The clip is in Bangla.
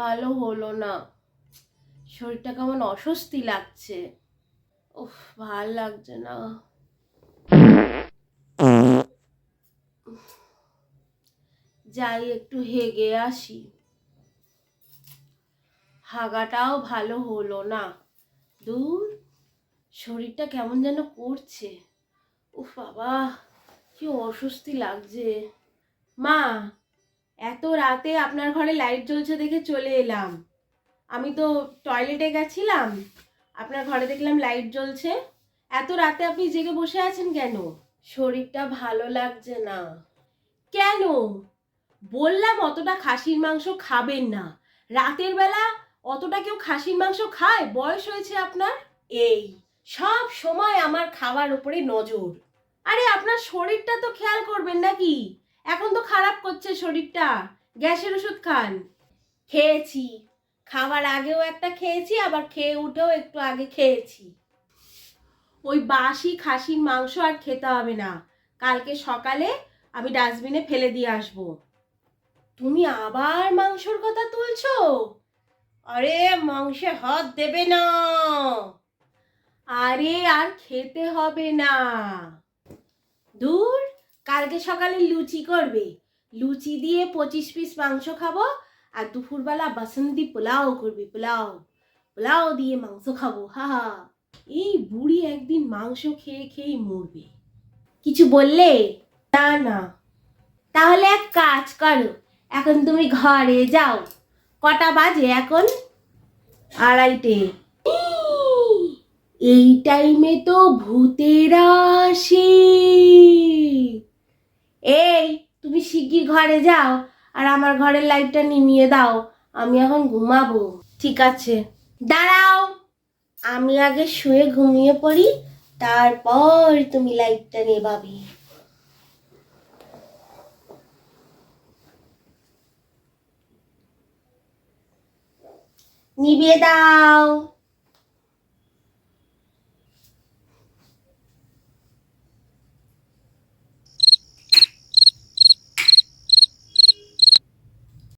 ভালো হলো না, শরীরটা কেমন অস্বস্তি লাগছে। উফ, ভাল লাগছে না। যাই একটু হেগে আসি। হাগাটাও ভালো হলো না। দূর, শরীরটা কেমন যেন করছে। উফ বাবা, কি অস্বস্তি লাগছে। মা, এত রাতে আপনার ঘরে লাইট জ্বলছে দেখে চলে এলাম। আমি তো টয়লেটে গেছিলাম, আপনার ঘরে দেখলাম লাইট জ্বলছে। এত রাতে আপনি জেগে বসে আছেন কেন? শরীরটা ভালো লাগছে না। কেন? বললাম অতটা খাসির মাংস খাবেন না। রাতের বেলা অতটা কেউ খাসির মাংস খায়? বয়স হয়েছে আপনার। এই সব সময় আমার খাবার উপরে নজর। আরে আপনার শরীরটা তো খেয়াল করবেন নাকি? এখন তো খারাপ করছে শরীরটা। গ্যাসের ওষুধ খান। খেয়েছি, খাওয়ার আগেও একটা খেয়েছি, আবার খেয়ে উঠেও একটু আগে খেয়েছি। ওই বাসি খাসির মাংস আর খেতে হবে না। কালকে সকালে আমি ডাস্টবিনে ফেলে দিয়ে আসবো। তুমি আবার মাংসর কথা তুলছো? আরে মাংসে হাত দেবে না। আরে আর খেতে হবে না। দূর, কালকে সকালে লুচি করবে, লুচি দিয়ে 25 পিস মাংস খাবো। আর দুপুরবেলা বাসন্তী পোলাও করবে, পোলাও পোলাও দিয়ে মাংস খাবো। হা হা, এই বুড়ি একদিন মাংস খেয়ে খেয়ে মরবে। কিছু বললে? না না। তাহলে এক কাজ করো, এখন তুমি ঘরে যাও। কটা বাজে এখন? 2:30। এই টাইমে তো ভূতেরা আসে। এই, তুমি শিগগির ঘরে যাও আর আমার ঘরের লাইটটা নিভিয়ে দাও। আমি এখন ঘুমাবো। ঠিক আছে, দাঁড়াও, আমি আগে শুয়ে ঘুমিয়ে পড়ি, তারপর তুমি লাইটটা নেভাবে। নিভিয়ে দাও।